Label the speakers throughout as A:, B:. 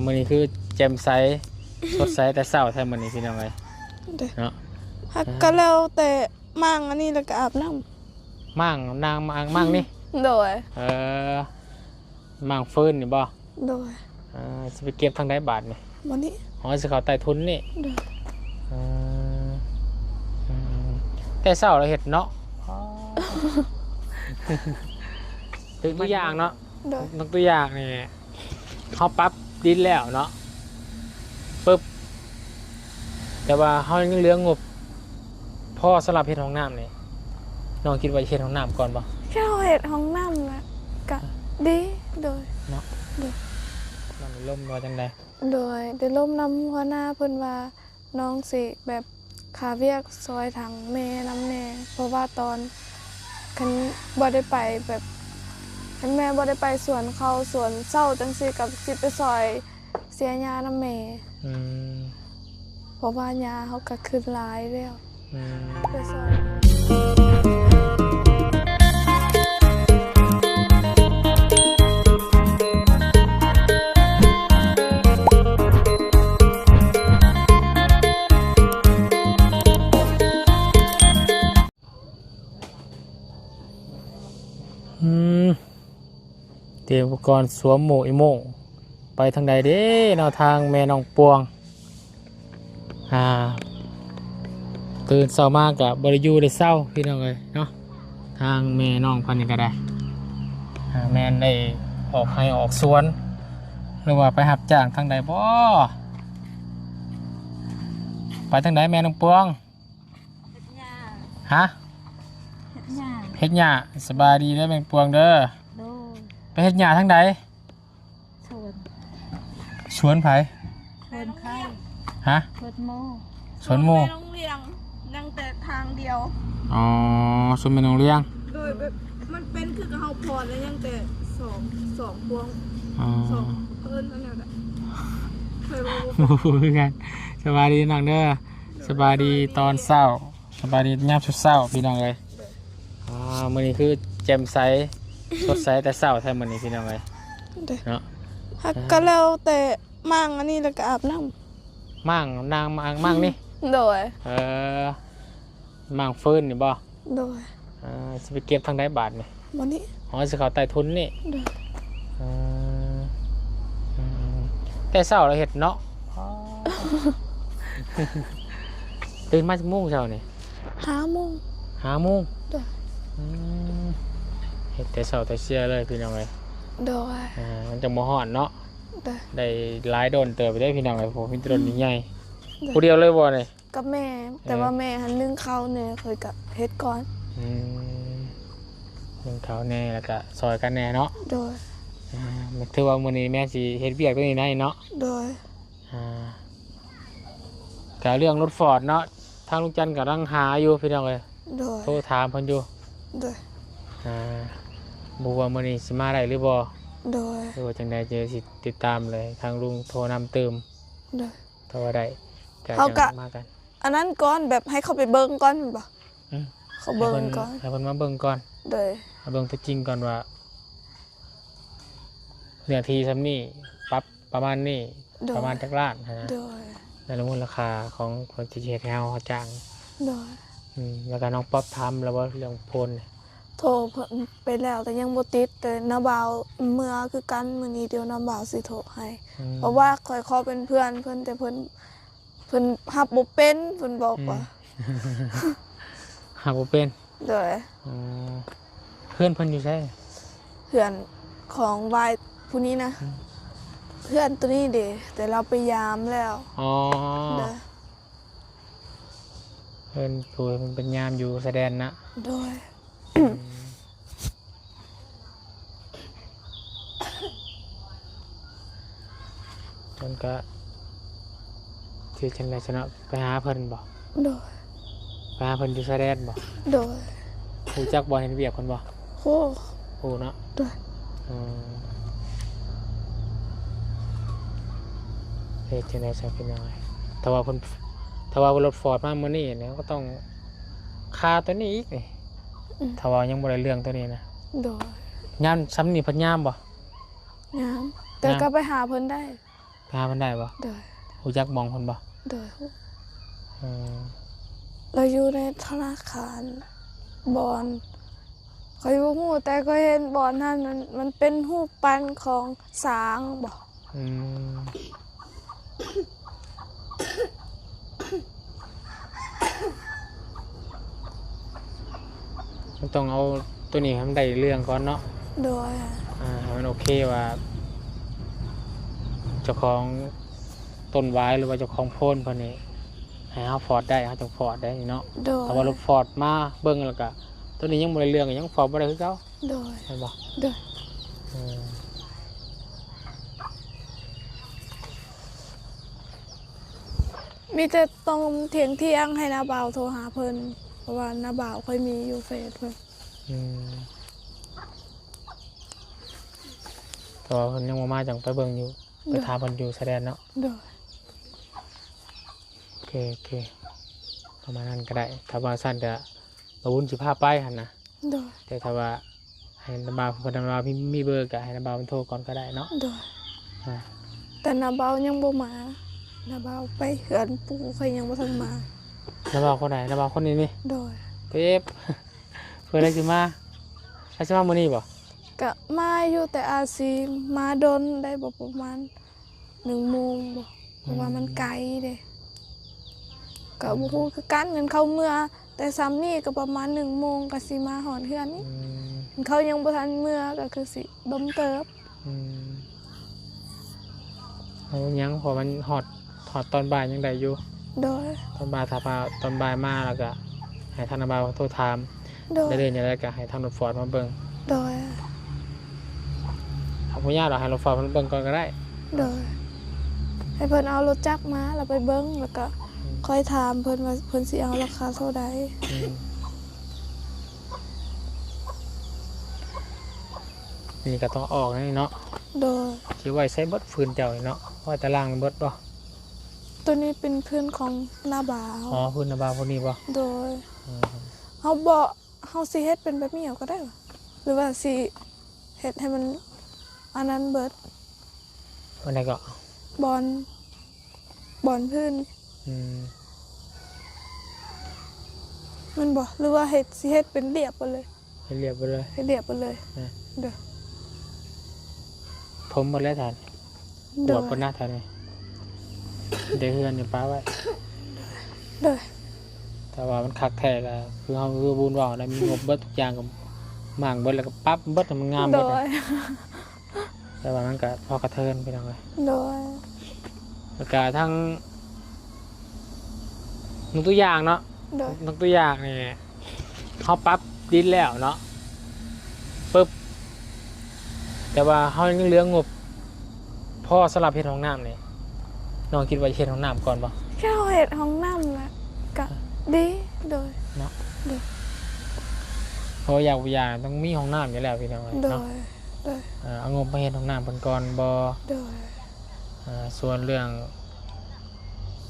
A: มื้อนี้คือแจ่มใสสดใสแต่เช้าแท้มื้อนี้พี่น้องเอ้ยเนาะ
B: ก็แล้วแต่มั่งอันนี้แล้วก็อาบน้ำ
A: มั่งนางมั่งนี่
B: โดย
A: มั่งฟื้นนี่บ่
B: โดย
A: สิไปเก็บทางใดบาทนี่
B: บ่นี้
A: อ๋อสิเข้าใต้ทุนนี่
B: โดย
A: แต่เช้าเราเฮ็ดเนาะตัวอย่างเนาะตัวอย่างนี่เขาปรับดินแล้วเนาะปึ๊บแต่ว่าเขายังเหลืองบพ่อสำหรับเฮ็ดห้องน้ำนี่น้องคิดว่าเฮ็ดห้องน้ำก่อนป่ะ
B: แค่เฮ็ดห้องน้ำนะก็ดีโดย
A: เนาะน้ำล่มว่าจังได
B: โดยได้ล่มน้ำหัวหน้าเพิ่นว่าน้องสิแบบขาเวียกซอยทางแม่น้ำแน่เพราะว่าตอนคันบ่ได้ไปแบบคันแม่บ่ได้ไปสวนเขาสวนเศร้าจังซี่กับสิไปซอยเสียยาน้ำแม่เพราะว่ายาเขาก็ขึ้นหลายแล้วไปซอย
A: เตรียมอุปกรณ์สวมหมวกอีโม่งไปทางใดเด้แนวทางแม่น้องปวงตื่นเช้ามากกับบริยูได้เศร้าพี่น้องเลยเนาะทางแม่น้องพันนี่ก็ได้แม่ได้ออกให้ออกสวนหรือว่าไปหับจ้างทางใดบ่ไปทางใดแม่น้องปวงฮะเฮ็ดหญ้าสบายดีได้แม่น้องปวงเด้อไปเฮ็ดหญ้าทางใดสวนไผ
B: สวนไข่
A: ฮะ
B: สวนโม
A: สวนโม
B: โรงเรียนยังแต่ทางเดียว
A: อ๋อสวนเป็นโรงเรียน
B: โดยแบบมันเป็นคือกับเฮาพรแล้วยังแต่สองพวงสองเพิ่นนั่นแหละเคยบ่
A: พูดกันสบายดีน้องเด้อสบายดีตอนเช้าสบายดียามเช้าพี่น้องเลยมื้อนี้คือแจ่มใสสดใสแต่เช้าแท้มื้อนี้พี่น้องเลยเนาะ
B: ก็แล้วแต่มั่งอันนี้แล้วก็อาบน้
A: ำมั่งนี่
B: โดย
A: มั่งฟื้นนี่บ่
B: โดย
A: สิไปเก็บทางใดบาทนี่
B: บ่นี้
A: อ๋อสิเข้าใต้ทุนนี่
B: โดย
A: แต่เช้าเราเฮ็ดเนาะตื่นมาจากโมงเช้านี่
B: 5 โมง
A: 5 โมง
B: โดย
A: เฮ็ดแต่เช้าแต่เช้าเลยพี่น้องเลย
B: โดย
A: มันจะบ่ฮ้อนเนาะได้หลายโดนเติบไปได้พี่น้องเลยผมมีโดนใหญ่ผู้เดียวเลยบ่นี่
B: กับแม่แต่ว่าแม่หันนึ่งข้าวเนี่ยเคยกับเฮ็ดก่อน
A: นึ่งข้าวแน่แล้วก็ซอยกันแน่เนาะ
B: โดย
A: ถือว่ามื้อนี้แม่สิเฮ็ดเวียกตัวนี้ได้เนาะ
B: โดย
A: ก็เรื่องรถฟอร์ดเนาะทางลุงจันทร์กำลังหาอยู่พี่น้องเลย
B: โดย
A: โทรถามเพิ่นอยู่
B: โดย
A: บ่ว่ามื้อนี้สิมาได้หรือบ่
B: โดย
A: หรือว่าจังใดจะสิติดตามเลยทางลุงโทรนำเติม
B: โดย
A: ถ้าว่าได้
B: เขาก็
A: มากัน
B: อันนั้นก่อนแบบให้เขาไปเบิ่งก่อนบ่เขาเบิ่งก่อน
A: ให้เพิ่นมาเบิ่งก่อน
B: โดย
A: มาเบิ่งตัวจริงก่อนว่าเนื้อที่ซำนี้ปรับประมาณนี้ประมาณจักล้านนะ
B: โดย
A: ในมูลค่าของคนที่เฮ็ดให้เฮาจ้าง
B: โดย
A: แล้วก็น้องป๊อปทำแล้วว่าเรื่องโพน
B: โทรไปแล้วแต่ยังบ่ติดแต่น้าบ่าวเมื่อคือกันมื้อนี้เดี๋ยวน้าบ่าวสิโทรให้เพราะว่าค่อยขอเป็นเพื่อนเพิ่นแต่เพิ่นรับบ่เป็นเพิ่นบอกว่า
A: รับบ่เป็น
B: โดย
A: เพื่อนเพิ่นอยู่ไส
B: เพื่อนของวายผู้นี้นะเพื่อนตัวนี้เด้แต่เราไปยามแล้ว
A: เพื่อนผู้มันเป็นยามอยู่แสดงนะ
B: โดย
A: จนก็ที่ฉันได้ชนะไปหาเพิ่นบ่
B: โดย
A: ไปหาเพิ่นอยู่แสดงบ่
B: โดย
A: รู้จักบ่เห็นเวียกเพิ่นบ่
B: โ
A: อ้เนาะ
B: โดย
A: เฮ็ดจังได๋ซะพี่น้อยถ้าว่ารถฟอร์ดมามื้อนี้เนี่ยก็ต้องค่าตัวนี้อีกนี่ถ้าว่ายังบ่ได้เรื่องตัวนี้นะ
B: โดย
A: ยามซ้ำนี่เพิ่นยามบ่
B: ยามแต่ก็ไปหาเพิ่นได้
A: พามันได้บ่
B: โดย
A: รู้จักหมองเพิ่นบ่
B: โดย
A: อืม
B: เราอยู่ในธนาคารบอนคอยบ่ฮู้แต่ก็เห็นบอนนั้นมันเป็นรูปปั้นของสางบ่
A: อืมมันต้องเอาตัวนี้ให้มันได้เรื่องก่อนเนาะ
B: โดย
A: ให้มันโอเคว่าเจ้าของต้นไว้หรือว่าเจ้าของโพนเพิ่นนี่ให้เฮาฟอร์ดได้เฮาจังฟอร์ดได้เนาะ
B: โดย
A: แต่ว่ารถฟอร์ดมาเบิ่งแล้วก็ตัวนี้ยังบ่ได้เรื่องยังฟอร์ดบ่ได้คือเก่า
B: โดย
A: เห็นบ่
B: โดย
A: อืม
B: มีแต่ต้องเที่ยงให้นาบ่าวโทรหาเพิ่นเพราะว่านาบ่าวค่อยมีอยู่เฟซเพิ่น
A: อืมก็เพิ่นยังบ่มาจังไปเบิ่งอยู่ไปถามเพิ่นอยู่แสดงเนาะ
B: โดย
A: โอเคประมาณนั้นก็ได้ถ้าว่าสั้นก็บ่วุ่นสิพาไปหั่นน่ะ
B: โดย
A: แต่ถ้าว่าให้น้ำบาวเพิ่นน้ำบาวมีเบอร์ก็ให้น้ำบาวเพิ่นโทรก่อนก็ได้เนาะ
B: โดย
A: อ่า
B: แต่นาบ่าวยังบ่มานาบ่าวไปเหือนปู่ค่อยยังบ่ทันมา
A: น้ำบาวคนไหนน้ำบาวคนนี้นี่
B: โดย
A: เป๊บ เพื่อนได้สิมาได้สิมามื้อนี้บ่
B: ก็มาอยู่แต่อาจสิมาดนได้บ่ประมาณ1 โมงบ่เพราะว่ามันไกลเด้ก็บ่ฮู้คือกันเงินเข้าเมื่อแต่ซ้ำนี่ก็ประมาณ1 โมงก็สิมาฮอดเฮือนนี่
A: อืม
B: เขายังบ่ทันเมื่อก็คือสิดมเติบ
A: อืมเอายังพอมันฮอดตอนบ่ายยังได้อยู่
B: โดย
A: ตอนบ่ายถ้าพาตอนบ่ายมาแล้วก็ให้ทางน้ำบาวโทรถาม
B: โดย
A: ได้เลยอย่างไรก็ให้ทางรถฟอร์ดมาเบิ่ง
B: โดย
A: ถ้าบ่ยากเราให้รถฟอร์ดมาเบิ่งก่อนก็ได้
B: โดยให้เพิ่นเอารถจักรมาแล้วไปเบิ่งแล้วก็ค่อยถามเพิ่นว่าเพิ่นสิเอาราคาเท่าใด
A: อืมนี่ก็ต้องออกนี่เนาะ
B: โดย
A: คิดไว้ใช้เบิดฟืนเจ้านี่เนาะว่าแต่ล่างเบิดบ่
B: ตัวนี้เป็นเพื่อนของนาบ่าว
A: อ๋อฟืนน้ำบาวพวกนี้บ่
B: โดย
A: อืม
B: เฮาบ่เฮาสิเฮ็ดเป็นแบบนี้เอาก็ได้วะหรือว่าสิเฮ็ดให้มันอันนั้นเบิด
A: วันไหนก็
B: บอลพื้น
A: อืม
B: มันบ่หรือว่าเฮ็ดสิเฮ็ดเป็นเรียบไปเลย
A: ให้เรียบไปเลย
B: ให้เรียบไปเลย
A: นะ
B: เด้อ
A: ผมหมดแล้วท่านบ
B: โด
A: วย ชบนหน้าท่านนี่เดี๋ยวเฮือนอยู่ป้าไว้
B: โดย
A: แต่ว่ามันคักแท้ก็คือเฮาคือบุญว่าวนะมีงบเบิดทุกอย่างก็หมางเบิดแล้วก็ปั๊บเบิดให้มันงาม
B: โด
A: เบิด
B: ย
A: นะแต่ว่ามันก็พอกระเทินไปหน่อย
B: โดย
A: แล้วก็ทั้งนกตัวอย่างเนาะ
B: โดย
A: นกตัวอย่างนี่เขาปรั๊บดินแล้วเนาะปึ๊บแต่ว่าเขายังเหลืองบพ่อสำหรับเฮ็ดห้องน้ำนี่น้องคิดว่าจะเฮ็ดห้องน้ำก่อนป่ะ
B: แค่เราเฮ็ดห้องน้ำน่ะก็ดีโดย
A: เนาะ
B: โดย
A: เพราะอยากต้องมีห้องน้ำอยู่แล้วพี่น้อง
B: โด
A: เนาะ
B: ยโดย
A: เอางบมาเฮ็ดห้องน้ำเพิ่นก่อนบ่
B: โดย
A: ส่วนเรื่อง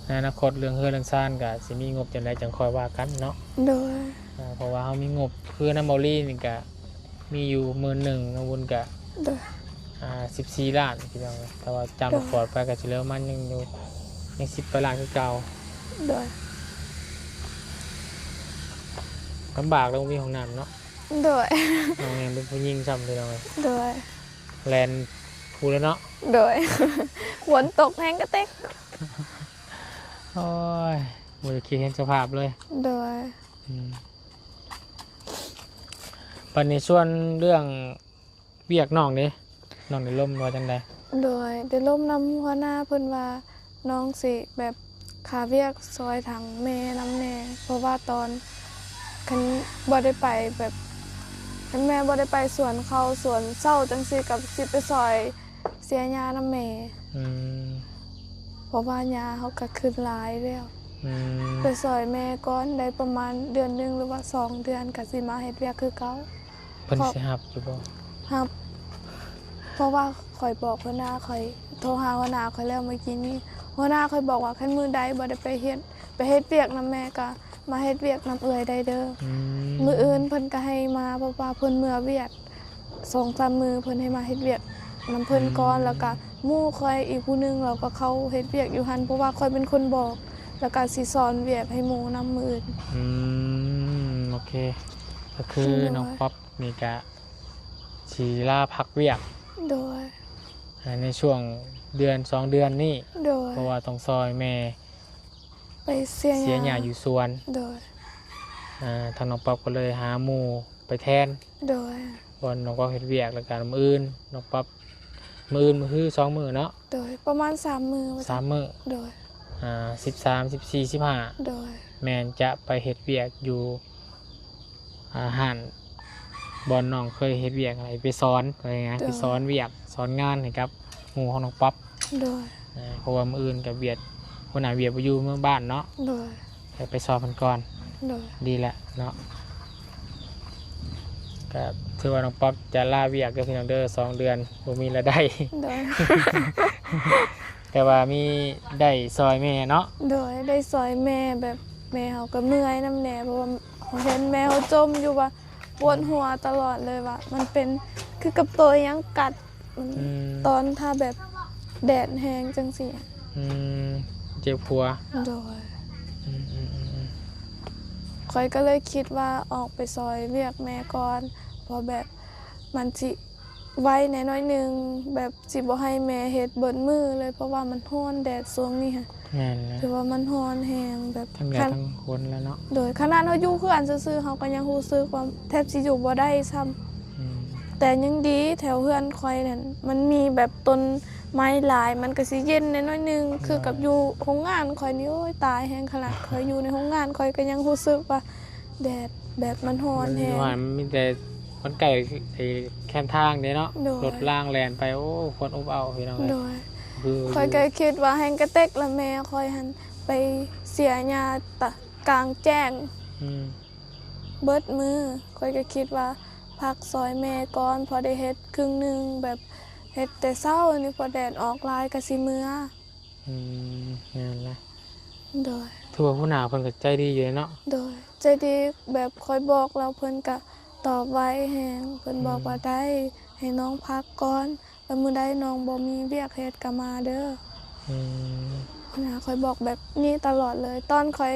A: ในอนาคตเรื่องเฮือเรื่องซ่านก็สิมีงบจังไดจังคอยว่ากันเนาะ
B: โดย
A: เพราะว่าเขามีงบคือน้ำเบอรี่นี่ก็มีอยู่11,000น้ำวุ้นก็
B: โดย
A: 14 ล้านพี่น้องแต่ว่าจำฟอร์ดไปก็สิเหลือมันยังอยู่ยัง10 ไปล้านคือเก่า
B: โดย
A: ลำบากแล้วมีห้องน้ำเนาะ
B: โดย
A: น้องยังเป็นผู้หญิงซ้ำพี่น้องเลย
B: โดย
A: แลนพูดแล้วเนาะ
B: โดย ฝนตกแห้งกระเต็ก
A: โอ้ยบ่ได้คิดเห็นสภาพเลย
B: โดย
A: ปันในส่วนเรื่องเวียกน้องนี่น้องในร่มว่าจังใด
B: โดยได้ร่มนำหัวหน้าเพิ่นว่าน้องสิแบบขาเวียกซอยทางแม่น้ำแน่เพราะว่าตอนคันบ่ได้ไปแบบคันแม่บ่ได้ไปสวนเขาสวนเศร้าจังซี่กับสิไปซอยเสียยาน้ำแม่
A: อืม
B: เพราะว่ายาเขาก็ขึ้นหลายแล้ว
A: อืม
B: ไปซอยแม่ก่อนได้ประมาณเดือนหนึงหรือว่า2 เดือนก็สิมาเฮ็ดเวียกคือเก่า
A: เพิ่นสิฮับอยู่บ่
B: ครับ เพราะว่าข่อยบอกหัวหน้าข่อยโทรหาหัวหน้าข่อยแล้วเมื่อกี้นี้หัวหน้าข่อยบอกว่าคันมือใดบ่ได้ไปเฮ็ดเวียกนำแม่ก็มาเฮ็ดเวียกนำเอื้อยได้เด้อ
A: อื
B: มื้ออื่นเพิ่นก็ให้มาเพราะว่าเพิ่นเมื่อเวียก2-3 มื้อเพิ่นให้มาเฮ็ดเวียกนำเพิ่นก่อนแล้วก็ หมู่คอยอีกผู้หนึงเราก็เขาเฮ็ดเวียกอยู่หันเพราะว่าคอยเป็นคนบอก แล้วก็สิสอนเวียกให้หมู่นำมืออื่น
A: โอเคก็คือ
B: โดย
A: น้องป๊อปนี่ก็ชีลาพักเวียก
B: โดย
A: ในช่วงเดือน2 เดือนนี่
B: โดย
A: เพราะว่าต้องซอยแม่
B: ไปเสีย
A: เสียหญ้าอยู่สวน
B: โดย
A: ทางน้องป๊อปก็เลยหาหมู่ไปแทน
B: โดย
A: บอนน้องป๊อปเฮ็ดเวียกแล้วกันมื้ออื่นน้องป๊อปมื้ออื่นมื้อคือ2มื้อเนาะ
B: โดยประมาณ3มื้อ
A: 3มื้อ
B: โดย
A: 13 14 15
B: โดย
A: แม่นจะไปเฮ็ดเวียกอยู่ห้านบอนน้องเคยเฮ็ดเวียกอะไรไปสอนอะไรเงี้ยไปสอนเวียกสอนงานให้กับหมู่ของน้องป๊อป
B: โดย
A: เพราะว่ามื้ออื่นกับเวียดคนหน้าเวียดบ่อยู่เมืองบ้านเนาะ
B: โดย
A: ไปสอนเพิ่นก่อน
B: โดย
A: ดีแหละเนาะก็ถือว่าน้องป๊อปจะลาเวียกกับพี่น้องเด้อ2 เดือนบ่มีรายได้
B: โดย
A: แต่ว่ามีได้ซอยแม่เนาะ
B: โดยได้ซอยแม่แบบแม่เขาก็เมื่อยน้ำแหน่เพราะว่าเห็นแม่เขาจมอยู่ว่าปวดหัวตลอดเลยว่ามันเป็นคือกับตัวยังกัดมัน
A: อืม
B: ตอนถ้าแบบแดดแห้งจังสิ
A: อืมเจ็บหัว
B: โดย
A: อืมอืมอืม
B: คอยก็เลยคิดว่าออกไปซอยเรียกแม่ก่อนเพราะแบบมันสิไว้แน่น้อยหนึงแบบสิบ่ให้แม่เฮ็ดเบิดมือเลยเพราะว่ามันร้อนแดดช่วงนี้ค่ะ
A: แม่นนะ
B: ถือว่ามันร้อนแห้งแบบ
A: ทั้งแดดทั้งคนแล้วเนาะ
B: โดยขนาดเราอยู่คืออันซื่อๆเขาก็ยังรู้สึกว่าแทบสิอยู่บ่ได้ซ้ำ
A: อืม
B: แต่ยังดีแถวเพื่อนคอยนั่นมันมีแบบต้นไม้หลายมันก็สิเย็นน้อยๆนึงคือกับอยู่โรงงานคอยนี่โอ้ยตายแห้งขนาดคอยอยู่ในโรงงานคอยก็ยังรู้สึกว่าแดดแบบมันร้อนแห้ง
A: มันมีแต่คนไก่ไอ้แคมทางเด้เนาะ
B: โดย
A: รถล่างแล่นไปโอ้คนอบเอาพี่น้องเอ้ย
B: โดย
A: คือ
B: คอยก็คิดว่าแห้งกระเต็กละแม่คอยหันไปเสียหญ้าตะกลางแจ้ง
A: อืม
B: เบิดมือคอยก็คิดว่าพักซอยแม่ก่อนพอได้เฮ็ดครึ่งหนึงแบบเฮ็ดแต่เช้านี่พอแดดออกหลายก็สิเมื่อ
A: อืมนั่นแหละ
B: โดย
A: ถือว่าผู้หนาเพิ่นก็ใจดีอยู่เนาะ
B: โดยใจดีแบบคอยบอกเราเพิ่นก็ตอบไว้แฮงเพิ่นบอกว่าได้ให้น้องพักก่อนแล้วมื้อใดน้องบ่มีเวียกเฮ็ดก็มาเด้อ
A: อืม
B: นะคอยบอกแบบนี้ตลอดเลย ตอนคอย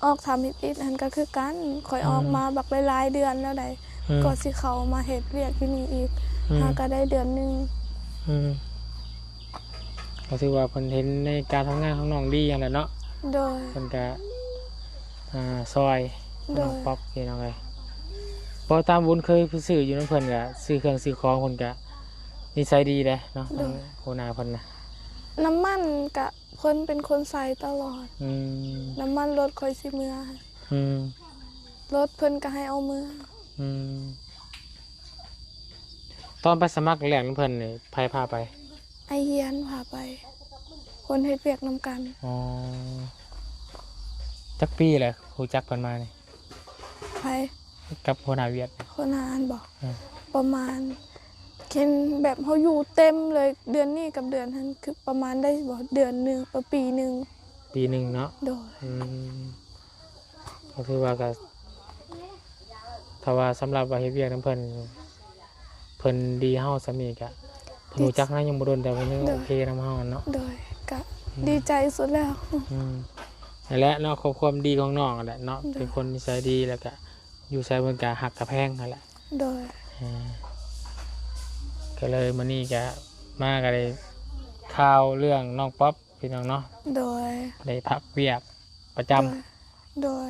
B: ออกทำอิดๆนั่นก็คือกันคอยออกมาบักหลายๆเดือนแล้วได้
A: อืม
B: ก็สิเข้ามาเฮ็ดเวียกที่นี่อีก
A: อืม
B: หาก็ได้เดือนหนึง
A: อืมก็ถือว่าเพิ่นเห็นในการทำงานของน้องดีอย่างนั้นเนาะ
B: โดย
A: เพิ่นก็ซอยน้อง
B: โดย
A: ป๊อปพี่น้องเอ้ยพอตามบุญเคยไปซื้ออยู่นำเพิ่นก็ซื้อเครื่องซื้อของเพิ่นก็นิสัยดีเด้เนาะทางหัวหน้าเพิ่นน่ะ
B: น้ำมันก็เพิ่นเป็นคนใส่ตลอด
A: อืม
B: น้ำมันรถคอยสิเมื่อ
A: อืม
B: รถเพิ่นก็ให้เอามือ
A: อืมตอนไปสมัครแรกๆเพิ่นนี่ไผพาไป
B: ไอเฮียนพาไป คนเฮ็ดเวียกนำกัน
A: อ๋อจักปีแหละรู้จักเพิ่นมานี่
B: ไป
A: กับหัวหน้าเวียด
B: คนหารบอก
A: อืม
B: ประมาณเห็นแบบเขาอยู่เต็มเลยเดือนนี้กับเดือนนั้นคือประมาณได้บอกเดือนหนึ่งปีหนึ่ง
A: ปีหนึงเนาะ
B: โดย
A: ก็คือว่าก็ถ้าว่าสำหรับว่าเฮ็ดเวียกนํเพิ่นดีเฮาสำนี้ก็เพิ่นรู้จักนะยังบ่โดนแต่เพิ่นยังโอเคนำเฮาเนาะ
B: โดยก็ดีใจสุดแล้ว
A: นั่นแหละเนาะความดีของน้องนั่นแหละเนาะ
B: โดย
A: เป็นคนนิสัยดีแล้วก็อยู่ใส่เพิ่นก็ฮักกะแพงนั่นแหละ
B: โดย
A: อ่าก็เลยมื้อนี้ก็มาก็ได้ข่าวเรื่องน้องป๊อปพี่น้องเนาะ
B: โดย
A: ได้พักเวียกประจำ
B: โดย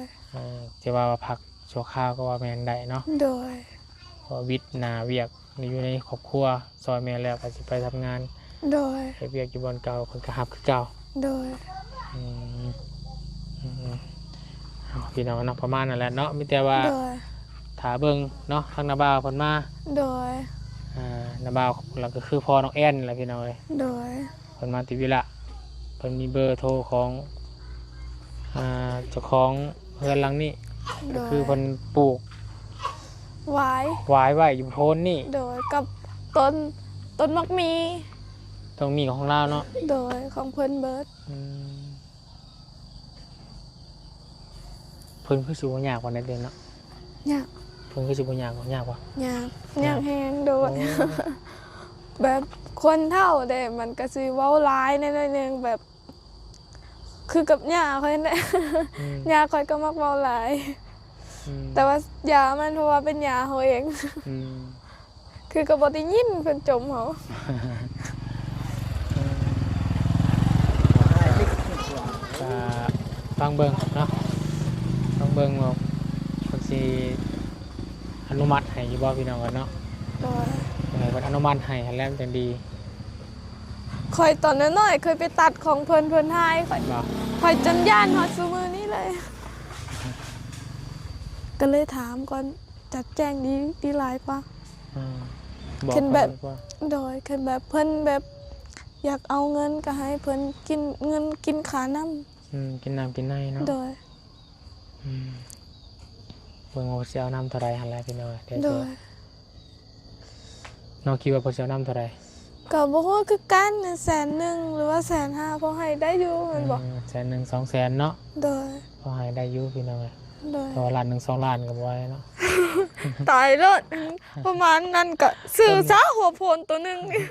A: จะว่าพักชั่วคราวก็ว่าแม่นได้เนาะ
B: โดย
A: เพราะวิทย์หนาเวียกอยู่ในครอบครัวซอยแม่แล้วก็สิไปทำงาน
B: โดย
A: ไปเวียกอยู่บอนเก่าเพิ่นก็ฮับคือเก่า
B: โดย
A: อืมอืมเอาพี่น้องเนาะประมาณนั่นแหละเนาะมีแต่ว่า
B: โดย
A: ถาเบิ่งเนาะทางนาบ่าวเพิ่นมา
B: โดย
A: นาบ่าวแล้วก็คือพ่อน้องแอนนี่แหละพี่น้องเอ้ย
B: โดย
A: เพิ่นมาติวิละเพิ่นมีเบอร์โทรของเจ้าของเฮือนหลังนี้
B: โด
A: ก็
B: ย
A: คือเพิ่นปลูก
B: หวาย
A: หวายไว้อยู่โพนนี่
B: โดยกับต้นมักมี
A: ตรงมีของเราเนาะ
B: โดยของเพิ่นเบิร์ด
A: อืมเพิ่นคือสิบ่ยากกว่านั้นเด้เนาะ
B: ยาก
A: เพิ่นคือสิบ่ยากกว่ายากกว่า
B: ยากแฮงโดย
A: โอ้
B: แบบคนเฒ่าเด้มันก็สิเว้าร้ายในหน่อยหนึงแบบ คือกับย่าค่อยนั่นแหละ
A: อืม
B: ย่าค่อยก็มักเว้าร้าย
A: อืม
B: แต่ว่ายามันเพราะว่าเป็นยาเขาเอง
A: อืม
B: คือก็บ่ได้ยินเพิ่นจมเขา
A: ก็ฟังเบิ่งเนาะฟังเบิ่งว่าเพิ่นสิอนุมัติให้อยู่บ่พี่น้องกันเนาะ
B: โดย
A: ยังไงเพิ่นอนุมัติให้หันแล้วมันจังดี
B: คอยตอนน้อยๆเคยไปตัดของเพิ่นให้คอย
A: บ่
B: คอยจนย่านฮอดซุมื้อนี้เลย ก็เลยถามก่อนจัดแจงดีหลายปะ
A: อืมบอก
B: เห็นแบบ
A: ขาดีกว่า
B: โดยคือแบบเพิ่นแบบอยากเอาเงินก็ให้เพิ่นกินเงินกินขาน้
A: กินน้ำกินในเนาะ
B: ำโดย
A: อืมเบิ่งว่าสิเอาน้ำเท่าไรหันแล้วพี่น้องเดี๋ยว
B: โด
A: เจอย น้องคิดว่าเพิ่นสิเอาน้ำเท่าไร
B: ก็บ่ฮู้คือกัน100,000หรือว่า150,000พอให้ได้อยู่แม่นบ่
A: 100,000 200,000เนาะ
B: โดย
A: พอให้ได้อยู่พี่น้อง
B: โดย
A: แต่ว่าล้านหนึ่ง2 ล้านก็บ่ไหวเนาะ
B: ตายแล้วประมาณนั้นก็ซื้อซะหัวโพนตัวหนึงนี่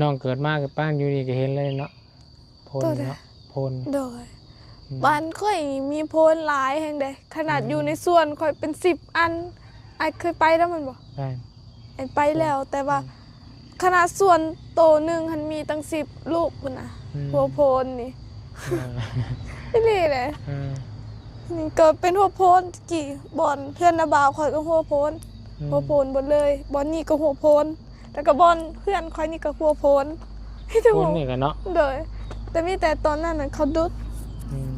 A: น้องเกิดมากับป้านอยู่นี่ก็เห็นเลยเนาะโพนเนาะโพน
B: โดยบ้านค่อยนี่มีโพนหลายแห่งใดขนาดอยู่ในสวนค่อยเป็น10อันไอ้เคยไปแล้วมันบ่
A: ได้
B: ไอ้ไปแล้วแต่ว่าขนาดสวนโตหนึงมันมีตั้ง10ลูกพุ่นน่ะหัวโพนนี่ นี่แหละ
A: อืม
B: นี่ก็เป็นหัวโพนกี่บ่อนเพื่อนนาบ่าวค่อยก็หัวโพน หัวโพนหมดเลยบอลนี่ก็หัวโพนแล้วก็บอลเพื่อนคอยนี่ก็หัวโพนให้ดู
A: โพนนี่กันเนาะ
B: เลยแต่มีแต่ตอนนั้นน่ะเขาดุด
A: อืม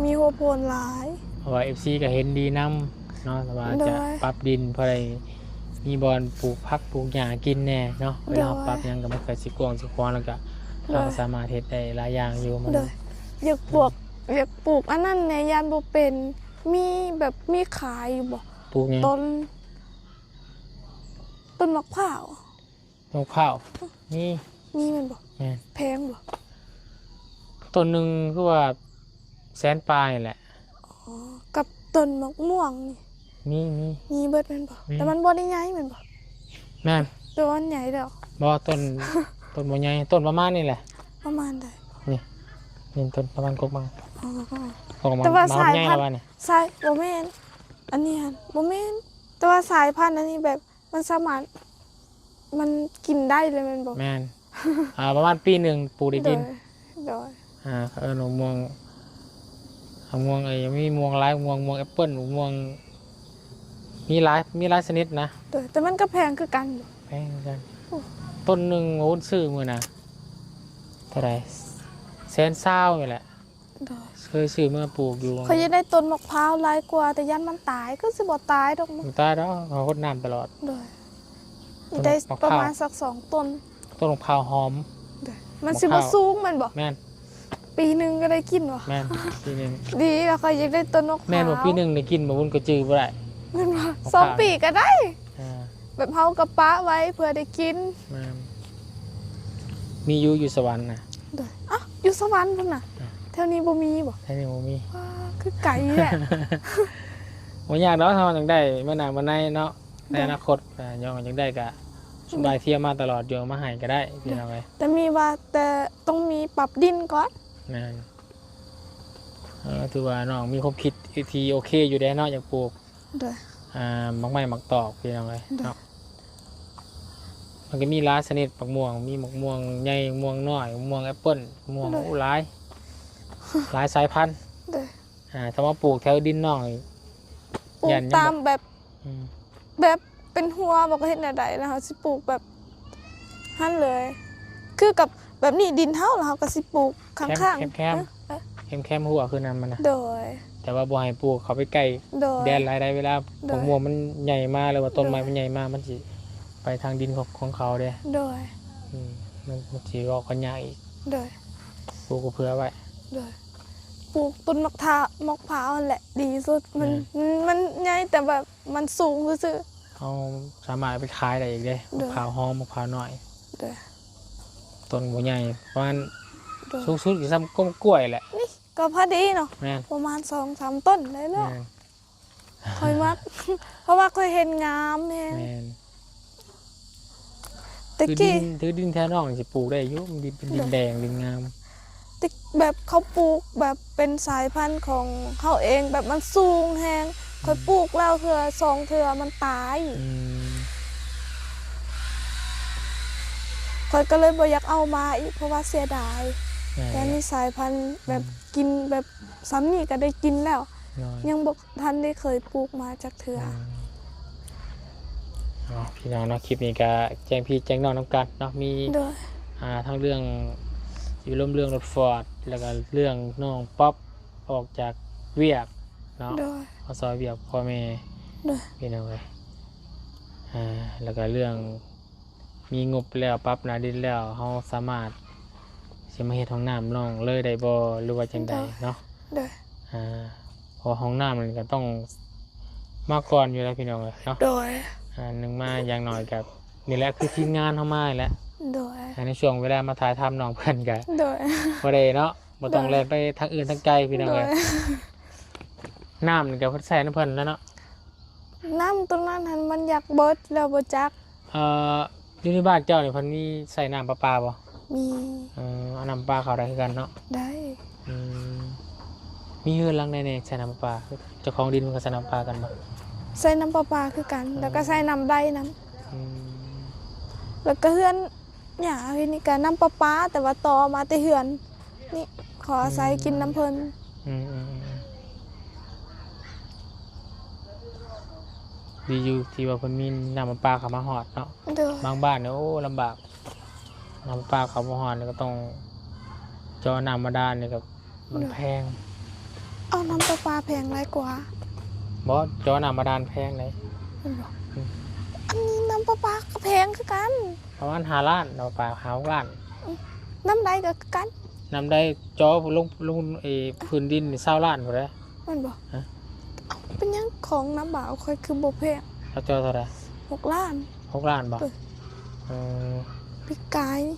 B: มีหัวโพนหลาย
A: เพราะว่า FC ก็เห็นดีนํเนาะแต่ว่า
B: โดย
A: จะปรับดินเพราะอะไรมีบอลปลูกผักปลูกหญ้ากินแน่เนาะเวลา
B: โดย
A: ปรับหยังก็บ่เคยสิกวางสิควางแล้วก็
B: โดย
A: เราสามารถเฮ็ดได้หลายอย่างอยู่มัน
B: เลยอยากปลูกอันนั้นในยานบ่เป็นมีแบบมีขายอยู่บ่
A: ปลูกหยัง
B: ต้นมะพร้าว
A: มะพร้าวนี่
B: มีมันบ่
A: แม่น
B: แพงบ่
A: ต้นหนึงคือว่าแสนปลายนี่แหละ
B: อ๋อกับต้นมะม่วงนี่
A: มี
B: มีเบิดแม่นบ่
A: มี
B: แต่มันบ่ได้ใหญ่แม่นบ่
A: แม่น
B: ตัวมันใหญ่แล้ว
A: บ่ต้น ต้นบ่ใหญ่ต้นประมาณนี่แหละ
B: ประมาณใด
A: นี่ต้นประมาณกกมัง
B: อ๋อ
A: กกมัง
B: แต่ว่า
A: มา
B: สาย
A: ใหญ่
B: พัน
A: แล้ว
B: ธุ์
A: ว่านี่
B: สายโบแมนอันนี้ฮันโบแมนแต่ว่าสายพันธุ์อันนี้แบบมันสามารถมันกินได้เลยแมันบอก
A: แม่น ประมาณปีหนึ่งปลูกได้กิน
B: โดย
A: หนูม่วงม่วงยังมีม่วงหลายม่วงแอปเปิ้ลม่วงมีหลายชนิดนะ
B: โดยแต่มันก็แพงคือกันอยู่
A: แพงเหมือนกัน
B: โอ้
A: ต้นหนึ่งโอ้ซื้อมือนะเท่าไหร่120,000นี่แหละ
B: โดย
A: เคยซื้อเมื่อปลูกอยู่
B: เขาจะได้ต้นมะพร้าวหลายกว่าแต่ยันมันตายก็สิบ่ตายดอกมั้ง
A: อยู่ใต้แล้วเขารดน้ำตลอด
B: โดย
A: ต้น
B: ได้
A: มะพร้าว
B: ประมาณสัก2ต้น
A: ต้นมะพร้าวหอม
B: โดยมันสิ
A: มะพ
B: บ่
A: ร้าว
B: สูงแมันบ่
A: แม่น
B: ปีหนึงก็ได้กินวะ
A: แม่นปีหนึ่ง
B: ดีแล้วเขาอยากได้ต้นมะพร้าว
A: แม่นว่าปีหนึ่งได้กินมาวุ้นก็จื้อบ่ได้
B: แมันว่า
A: ะพร้าว
B: สองปีก็ได้
A: อ่า
B: แบบเฮากระปะไว้เพื่อได้กิน
A: แม่นมีอยู่สวรรค์นะ
B: โดยอ่ะอยู่สวรรค์พุ่นน่ะ
A: อ่ะ
B: แถวนี้บ่มีบ่
A: แค่นี้บ่มี
B: ว้าคือไก่แหละ
A: บ่ยากเนาะถ้ามันจังได้เมื่อหน้ามื้อในเนาะในอนาคตย้อนจังได้ก็สบายเที่ยวมาตลอดอยู่มาให้ก็ได้พี่น้องเอ้ย
B: แต่มีว่าแต่ต้องมีปรับดินก่อน
A: แม่นถือว่าน้องมีความคิดที่โอเคอยู่ได้เนาะอยากปลูก
B: โดย
A: มักไม้มักตอกพี่น้องเอ้ย
B: ได้
A: เนาะมันก็มีหลายชนิดมะม่วงมีมะม่วงใหญ่มะม่วงน้อยมะม่วงแอปเปิ้ลมะม่วงโอ้หลายสายพันธุ์
B: โดย
A: ถ้ามาปลูกแถวดินน้อย
B: ปลู
A: ยั
B: ก
A: นยัง
B: ตามแบบ
A: อืม
B: แบบเป็นหัวบ่ก็เฮ็ดแนวใดนะคะสิปลูกแบบหั่นเลย คือกับแบบนี้ดินเฮาแล้วเฮาก็สิปลูกข้างๆ
A: แคม
B: เอ้ย
A: แคมหัวคือนั้นมันนะ
B: โดย
A: แต่ว่าบ่ให้ปลูกเขาไปใกล้
B: โดย
A: แดนหลายได้เวลา
B: โดย
A: มะม่วงมันใหญ่มากเลยว่าต้นไม้
B: โดย
A: มันใหญ่มากมันสิไปทางดินของเขาเด้
B: โดย
A: มันสิรอกันยากอีก
B: โดย
A: ปลูกก็เผื่อไว้
B: โดยปลูกต้นมะพร้าวนั่นแหละดีสุดมันใหญ่แต่แบบมันสูงซื่อ
A: เขาสามารถเอาไปขายได้อีกเด้
B: โด
A: มะ
B: ย
A: พร้าวหอมมะพร้าวน้อย
B: ๆโดย
A: ต้นบ่ใหญ่ประมาณ
B: โดย
A: สูงสุดสิซ้ำก้มกล้วยแหละ
B: นี่ ก็พอดีเนาะ
A: แม่น
B: ประมาณ2-3 ต้นได้แล้ว
A: แม่น
B: ค่อยมัก เพราะว่าค่อยเห็นงามแฮง
A: แม่น
B: ตะกี้
A: ถือดินแท้น้องสิปลูกได้อยู่มันดินเป็นดินแดงดินงาม
B: แบบเขาปลูกแบบเป็นสายพันธุ์ของเขาเองแบบมันสูงแฮงค่อยปลูกแล้วเทื่อ2 เทื่อมันตาย
A: อืม
B: ค่อยก็เลยบ่อยากเอามาอีกเพราะว่าเสียดาย
A: แม่น
B: แต่นี่สายพันธุ์แบบกินแบบซ้ำนี่ก็ได้กินแล้ว
A: น้อย
B: ยังบ่ทันได้เคยปลูกมาจากเทื่อ
A: พี่น้องเนาะคลิปนี้ก็แจ้งพี่แจ้งน้องน้ำกันเนาะมี
B: โดย
A: ทั้งเรื่องอยู่ร่วมเรื่องรถฟอร์ดแล้วก็เรื่องน้องป๊อปออกจากเวียกเนาะ
B: โดย
A: มาซอยเวียกพ่อแม่
B: โดย
A: พี่น้องเลยแล้วก็เรื่องมีงบแล้วปรั๊บหนาดินแล้วเขาสามารถสิมาเฮ็ดห้องน้ำน้องเลยได้บ่หรือว่าจังใดเนาะ
B: โดย
A: เพอห้องน้ำมันก็ต้องมาก่อนอยู่แล้วพี่น้องเลยเนาะ
B: โดย
A: หนึ่งมาอย่างน้อยกับนี่แหละคือทีมงานเข้ามาแหล้ว
B: โดย
A: ในช่วงเวลามาถ่ายทำน้องเพื่อนกัน
B: โดย
A: บ่ได้เนาะบ่ต้องแล่นไปทางอื่นทางไกลพี่น้อง
B: โด
A: เลย ยน้ำนี่ก็เพิ่นใส่น้ำเพิ่นแล้วเนาะ
B: น้ำตรงนั้นหันมันอยากเบิดแล้วบ่จัก
A: อยู่ในบ้านเจ้านี่เพิ่นมีใส่น้ำประปาบ่
B: มี
A: เอาน้ำประปาเข้าได้คือกันเนาะ
B: ได้
A: อืมมีเฮือนหลังใดๆใส่น้ำประปาเจ้าของดินมันก็ใส่น้ำประปากันบ่
B: ใส่น้ำประปาคือกัน แล้วก็ใส่น้ำได้น้
A: อืม
B: ำแล้วก็เฮือนหญ้าเฮ็ดนี่ก็น้ำประปาแต่ว่าต่อมาแต่เฮือน นี่ขออาศัยกินน้ำเพิ่น
A: อืมดีอยู่ที่ว่าเพิ่นมีน้ำประปาเข้ามาฮอดเนาะ
B: โดย
A: บางบ้านเนี่ยโอ้ลำบากน้ำปลาเขาบ่ฮอนเนี่ยก็ต้องจอน้ำมาดานเนี่ยก็มันแพง
B: เอาน้ำประปาแพงหลายกว่า
A: บอสจอน้ำมาดานแพงเลย
B: แม่นบ่อันนี้น้ำประปาก็แพงคือกัน
A: ประมาณ5 ล้านน้ำปลา5 ล้าน
B: น้ำใดก็คือกัน
A: น้ำได้จอลงพื้นดินนี่20 ล้านหมดเลย
B: แม่นบ่
A: ฮะ
B: เอ้าเป็นหยังของน้ำบ่าวค่อยคือบ่แพง
A: แล้วจอเท่าไหร่
B: 6 ล้าน
A: 6 ล้านบ่
B: เออ
A: เออ
B: พี่กายนี่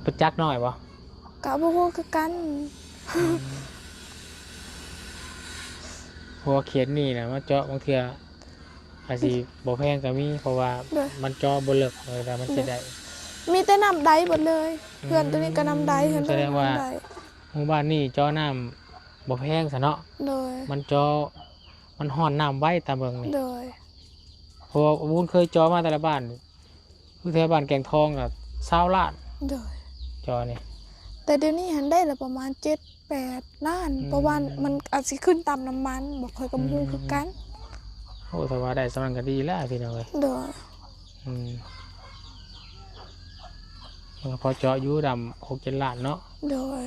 A: ประจักษ์น้อยบ่
B: ก็บ่ฮู้คือกัน
A: หัวเขียนนี่นะมาเจาะบางเทื่ออาจสิบ่แพงก็มีเพราะว่า
B: เด้อ
A: มันเจอบ่เลิกเลยแต่มันสิได้
B: มีแต่น้ำใดหมดเลย เพื่อนตัวนี้ก็น้ำใดเพื่อนตัว
A: แสด
B: นี้
A: งว่า
B: น้ำใด
A: หมู่บ้านนี่จอน้ำบ่แพงซะเนาะ
B: โดย
A: มันจอมันห่อนน้ำไว้ตามเบิ่งนี่
B: โดย
A: เพราะว่าวุ้นเคยจอมาแต่ละบ้านคือแถวบ้านแกงทองอ่ะ20 ล้าน
B: โดย
A: จอนี่
B: แต่เดี๋ยวนี้หันได้ละประมาณ7-8 ล้าน เพราะว่ามันอาจสิขึ้นตามน้ำมันบอกเคยกับมูคือกัน
A: โอ้แต่ว่าได้สำนักก็ดีแล้วพี่น้องเอ้ย
B: โดย
A: อืมมันก็พอเจาะอยู่ดำ6-7 ล้านเนาะ
B: โดย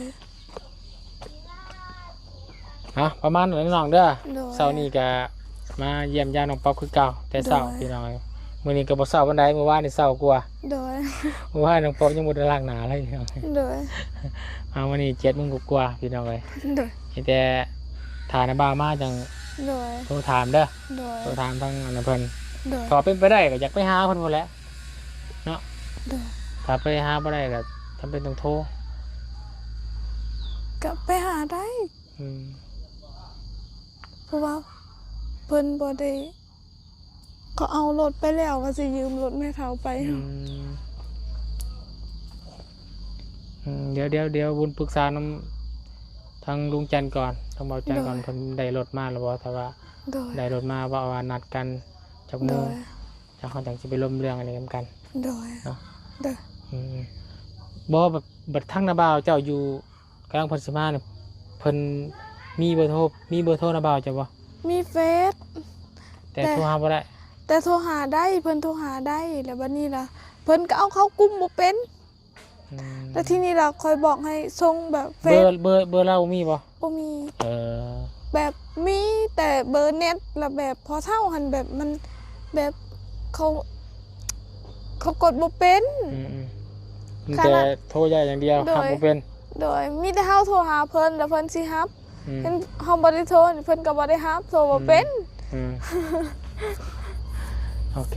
A: ประมาณนั้นน้องเด้อ
B: โดย
A: เช้านี้ก็มาเยี่ยมยามน้องป๊อปคือเก่าแต่เช้า
B: โดย
A: พี่น้องเอ้ยมื้อนี้ก็บ่เช้าปานใดเมื่อวานนี่เช้ากว่า
B: โดย
A: เมื่อวานน้องป๊อปยังบ่ได้ล้างหน้าเลยพี่น้องเอ้ย
B: โดย
A: วันนี้7 โมงกว่าๆพี่น้องเอ้ย
B: โดย
A: มีแต่ถ่ายในบ้านมาจัง
B: โดย
A: โทรถามเด้อ
B: โดย
A: โทรถามทั้งอันนั้นเพิ่น
B: โดย
A: ขอเป็นไปได้ก็อยากไปหาเพิ่นหมดแหล้วเนาะ
B: โดย
A: ถ้าไปหาบ่ได้ก็จำเป็นต้องโทร
B: ก็ไปหาได้
A: อืม
B: เพราะว่าเพิ่นบ่ได้เขาเอารถไปแล้วว่าสิยืมรถแม่เฒ่าไป
A: เดี๋ยวบุญปรึกษาน้ำทางลุงจันทร์ก่อนทางเบาจันทร์ก่อนเพิ่นได้รถมาแล้วบ่ถ้าว่า
B: โดย
A: ได้รถมาว่านัดกันจักโม
B: โด
A: ง
B: ย
A: จังเขาจังสิไปร่วมเรื่องอะไรกัน
B: โดย
A: เนาะ
B: โดย
A: อืมบ่แบบบัดทั้งนาบ่าวเจ้าอยู่กำลังเพิ่นสิมาเนี่ยเพิ่นมีเบอร์โทรนาบ่าวเจ้าบ่
B: มีเฟซ
A: แต่โทรหาบ่ได้
B: แต่โทรหาได้เพิ่นโทรหาได้แล้วบัดนี้ล่ะเพิ่นก็เอาเข้ากลุ่มบ่เป็น
A: อืม
B: แล้วทีนี้เราคอยบอกให้ส่งแบบเฟ
A: เบอ
B: ซ
A: ร์เรามีบ่
B: บ่มี
A: เออ
B: แบบมีแต่เบอร์เน็ตแล้วแบบพอเท่าหันแบบมันแบบเขากดบ่เป็น
A: มี
B: ข
A: แต่
B: นาด
A: โทรใหญ่อย่างเดียว
B: โดย
A: ทำบ่เป็น
B: โดยมีแต่เฮาโทรหาเพิ่นแล้วเพิ่นสิรับ
A: อืม
B: เพิ่นเฮาบ่ได้โทรเพิ่นก็บ่ได้รับโทรบ่เป็น
A: อืมโอเค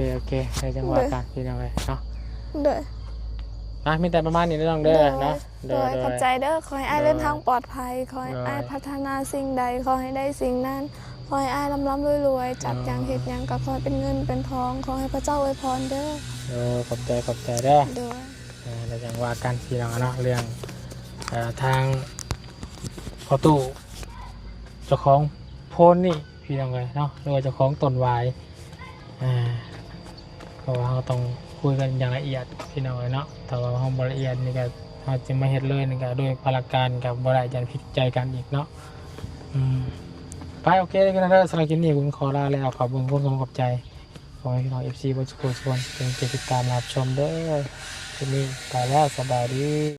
A: ในจังหวะ
B: โดย
A: การพี่น้องเลยเนาะ
B: โดย
A: มีแต่ประมาณนี้น้องเด้อเนาะ
B: โดยขอบใจเด้อขอให้อ้ายเดินทางปลอดภัยขอให้อ้ายพัฒนาสิ่งใดขอให้ได้สิ่งนั้นขอให้อ้ายร่ำรวยๆจับหยังเฮ็ดหยังก็ขอให้เป็นเงินเป็นทองขอให้พระเจ้าอวยพรเด้อ
A: ขอบใจเด้อ
B: โดย
A: เราจังว่ากันพี่น้องเนาะเรื่องทางพอตู้เจ้าของโพนนี่พี่น้องเลยเนาะหรือว่าเจ้าของต้นวายเพราะว่าเราต้องคุยกันอย่างละเอียดพี่น้องเลยเนาะแต่ว่าห้องบละเอียดนี่ก็เราจะมาเฮ็ดเลยนี่ก็ด้วยพลังการกับบริการผิดใจกันอีกเนาะไปโอเคเลยกันนะเด้อสำหรับคลิปนี้ผมขอลาแล้วขอบคุณผู้ชมขอบใจขอให้พี่น้อง FC บนสุขส่วนเป็นติดตามรับชมเด้อคลิปนี้ไปแล้วสบายดี